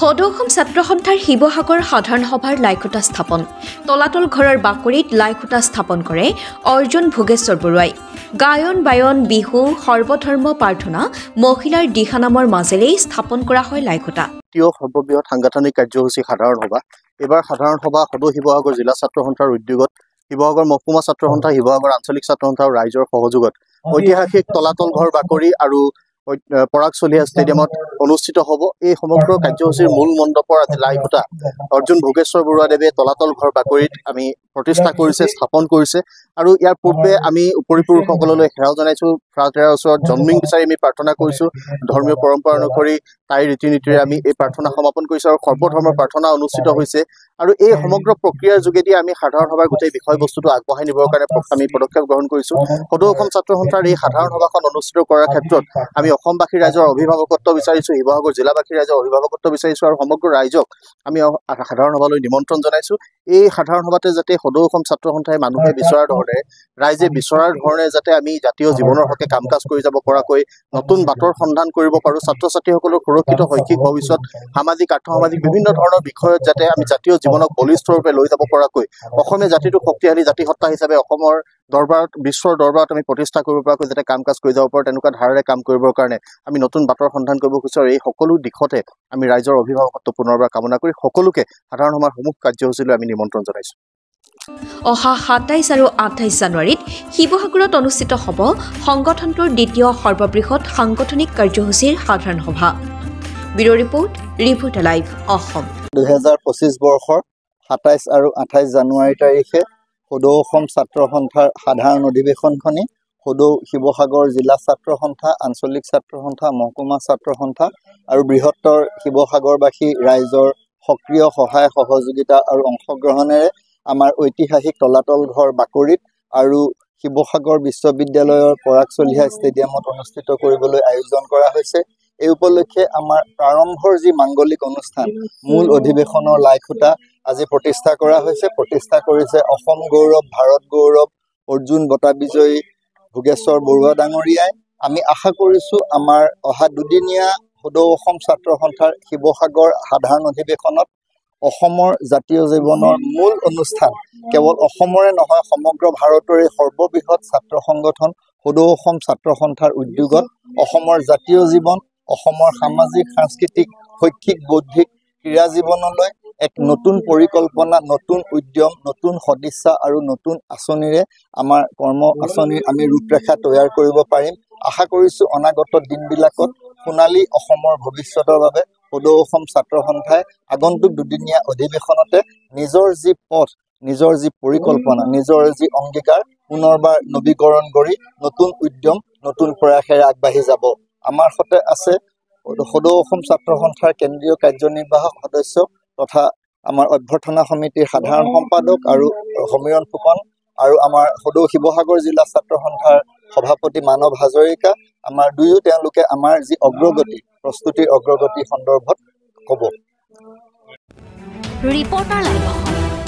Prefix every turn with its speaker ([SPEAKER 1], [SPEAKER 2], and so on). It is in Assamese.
[SPEAKER 1] সদৌ অসম ছাত্ৰ সন্থাৰ শিৱসাগৰ সাধাৰণ সভাৰ লাইখুটা স্থাপন তলাতল ঘৰৰ বাকৰিত লাইখুটা স্থাপন কৰে অৰ্জুন ভোগেশ্বৰ বৰুৱাই গায়ন বায়ন বিহু সৰ্বধৰ্ম প্ৰাৰ্থনা মহিলাৰ দিহানামৰ মাজেৰে স্থাপন কৰা হয় লাইখুটা
[SPEAKER 2] সৰ্ববৃহৎ সাংগঠনিক কাৰ্যসূচী সাধাৰণ সভা এবাৰ সাধাৰণ সভা সদৌ শিৱসাগৰ জিলা ছাত্ৰ সন্থাৰ উদ্যোগত শিৱসাগৰ মহকুমা ছাত্ৰ সন্থা শিৱসাগৰ আঞ্চলিক ছাত্ৰ সন্থা আৰু ৰাইজৰ সহযোগত ঐতিহাসিক তলাতল ঘৰ বাকৰি আৰু পৰাগ চলিহা ষ্টেডিয়ামত অনুষ্ঠিত হ'ব। এই সমগ্ৰ কাৰ্যসূচীৰ মূল মণ্ডপৰ আজি লাইখুটা অৰ্জুন ভোগেশ্বৰ বৰুৱাদেৱে তলাতল ঘৰ বাকৰিত আমি প্ৰতিষ্ঠা কৰিছে স্থাপন কৰিছে আৰু ইয়াৰ পূৰ্বে আমি উপৰিপুৰুষসকললৈ সেৱা জনাইছো ফ্ৰাতেৰাৰ ওচৰত জন্মিং বিচাৰি আমি প্ৰাৰ্থনা কৰিছো ধৰ্মীয় পৰম্পৰা অনুসৰি তাই ৰীতি নীতিৰে আমি এই প্ৰাৰ্থনা সমাপন কৰিছো আৰু সৰ্বধৰ্মৰ প্ৰাৰ্থনা অনুষ্ঠিত হৈছে আৰু এই সমগ্ৰ প্ৰক্ৰিয়াৰ যোগেদি আমি সাধাৰণ সভাৰ গোটেই বিষয়বস্তুটো আগবঢ়াই নিবৰ কাৰণে আমি পদক্ষেপ গ্ৰহণ কৰিছো। সদৌ অসম ছাত্ৰ সন্থাৰ এই সাধাৰণ সভাখন অনুষ্ঠিত কৰাৰ ক্ষেত্ৰত আমি অসমবাসী ৰাইজৰ অভিভাৱকত্ব বিচাৰিছো শিৱসাগৰ জিলাবাসী ৰাইজৰ অভিভাৱকত্ব বিচাৰিছো আৰু সমগ্ৰ ৰাইজক আমি সাধাৰণ সভালৈ নিমন্ত্ৰণ জনাইছো। এই সাধাৰণ সভাতে যাতে সদৌ অসম ছাত্ৰ সন্থাই মানুহে বিচৰাৰ ধৰণে ৰাইজে বিচৰাৰ ধৰণে যাতে আমি জাতীয় জীৱনৰ হকে কাম কাজ কৰি যাব পৰাকৈ নতুন বাটৰ সন্ধান কৰিব পাৰো ছাত্ৰ ছাত্ৰীসকলৰ সুৰক্ষিত শৈক্ষিক ভৱিষ্যত সামাজিক আৰ্থসামাজিক বিভিন্ন ধৰণৰ বিষয়ত যাতে আমি জাতীয় জীৱনক বলিষ্ঠৰূপে লৈ যাব পৰাকৈ অসমীয়া জাতিটোক শক্তিশালী জাতিসত্তা হিচাপে অসমৰ দৰবাৰত বিশ্বৰ দৰবাৰত আমি প্ৰতিষ্ঠা কৰিব পৰাকৈ যাতে কাম কাজ কৰি যাব পাৰোঁ তেনেকুৱা ধাৰাৰে কাম কৰিবৰ কাৰণে আমি নতুন বাটৰ সন্ধান কৰিব খুজিছোঁ। এই সকলো দিশতে আমি ৰাইজৰ অভিভাৱকত্ব পুনৰবাৰ কামনা কৰি সকলোকে সাধাৰণ সভাৰ সমূহ কাৰ্যসূচীলৈ আমি নিমন্ত্ৰণ জনাইছোঁ।
[SPEAKER 1] অহা ২৭ আৰু ২৮ জানুৱাৰীত শিৱসাগৰত অনুষ্ঠিত হ'ব সংগঠনটোৰ দ্বিতীয় সৰ্ববৃহৎ সাংগঠনিক কাৰ্যসূচীৰ সাধাৰণ সভা। Bureau' report reporter live Assam.
[SPEAKER 3] ২০২৫ বৰ্ষৰ ২৭ আৰু ২৮ জানুৱাৰী তাৰিখে সদৌ অসম ছাত্ৰ সন্থাৰ সাধাৰণ অধিৱেশনখনি সদৌ শিৱসাগৰ জিলা ছাত্ৰ সন্থা আঞ্চলিক ছাত্ৰ সন্থা মহকুমা ছাত্ৰ সন্থা আৰু বৃহত্তৰ শিৱসাগৰবাসী ৰাইজৰ সক্ৰিয় সহায় সহযোগিতা আৰু অংশগ্ৰহণেৰে আমাৰ ঐতিহাসিক তলাতল ঘৰ বাকৰিত আৰু শিৱসাগৰ বিশ্ববিদ্যালয়ৰ পৰাগ চলিহা ষ্টেডিয়ামত অনুষ্ঠিত কৰিবলৈ আয়োজন কৰা হৈছে। এই উপলক্ষে আমাৰ প্ৰাৰম্ভৰ যি মাংগলিক অনুষ্ঠান মূল অধিৱেশনৰ লাইখুটা আজি প্ৰতিষ্ঠা কৰা হৈছে। প্ৰতিষ্ঠা কৰিছে অসম গৌৰৱ ভাৰত গৌৰৱ অৰ্জুন বঁটা বিজয়ী ভোগেশ্বৰ বৰুৱা ডাঙৰীয়াই। আমি আশা কৰিছো আমাৰ অহা দুদিনীয়া সদৌ অসম ছাত্ৰ সন্থাৰ শিৱসাগৰ সাধাৰণ অধিৱেশনত অসমৰ জাতীয় জীৱনৰ মূল অনুষ্ঠান কেৱল অসমৰে নহয় সমগ্ৰ ভাৰতৰে সৰ্ববৃহৎ ছাত্ৰ সংগঠন সদৌ অসম ছাত্ৰ সন্থাৰ উদ্যোগত অসমৰ জাতীয় জীৱন অসমৰ সামাজিক সাংস্কৃতিক শৈক্ষিক বৌদ্ধিক ক্ৰীড়া জীৱনলৈ এক নতুন পৰিকল্পনা নতুন উদ্যম নতুন সদিচ্ছা আৰু নতুন আঁচনিৰে আমাৰ কৰ্ম আঁচনিৰ আমি ৰূপৰেখা তৈয়াৰ কৰিব পাৰিম। আশা কৰিছো অনাগত দিনবিলাকত সোণালী অসমৰ ভৱিষ্যতৰ বাবে সদৌ অসম ছাত্ৰ সন্থাই আগন্তুক দুদিনীয়া অধিৱেশনতে নিজৰ যি পথ নিজৰ যি পৰিকল্পনা নিজৰ যি অংগীকাৰ পুনৰবাৰ নৱীকৰণ কৰি নতুন উদ্যম নতুন প্ৰয়াসেৰে আগবাঢ়ি যাব। আমাৰ সৈতে আছে সদৌ অসম ছাত্ৰ সন্থাৰ কেন্দ্ৰীয় কাৰ্যনিৰ্বাহক সদস্য তথা আমাৰ অভ্যৰ্থনা সমিতিৰ সাধাৰণ সম্পাদক আৰু সমীৰণ ফুকন আৰু আমাৰ সদৌ শিৱসাগৰ জিলা ছাত্ৰ সন্থাৰ সভাপতি মানৱ হাজৰিকা। আমাৰ দুয়ো তেওঁলোকে আমাৰ যি অগ্ৰগতি প্ৰস্তুতিৰ অগ্ৰগতি সন্দৰ্ভত ক'ব।
[SPEAKER 1] Reporter live.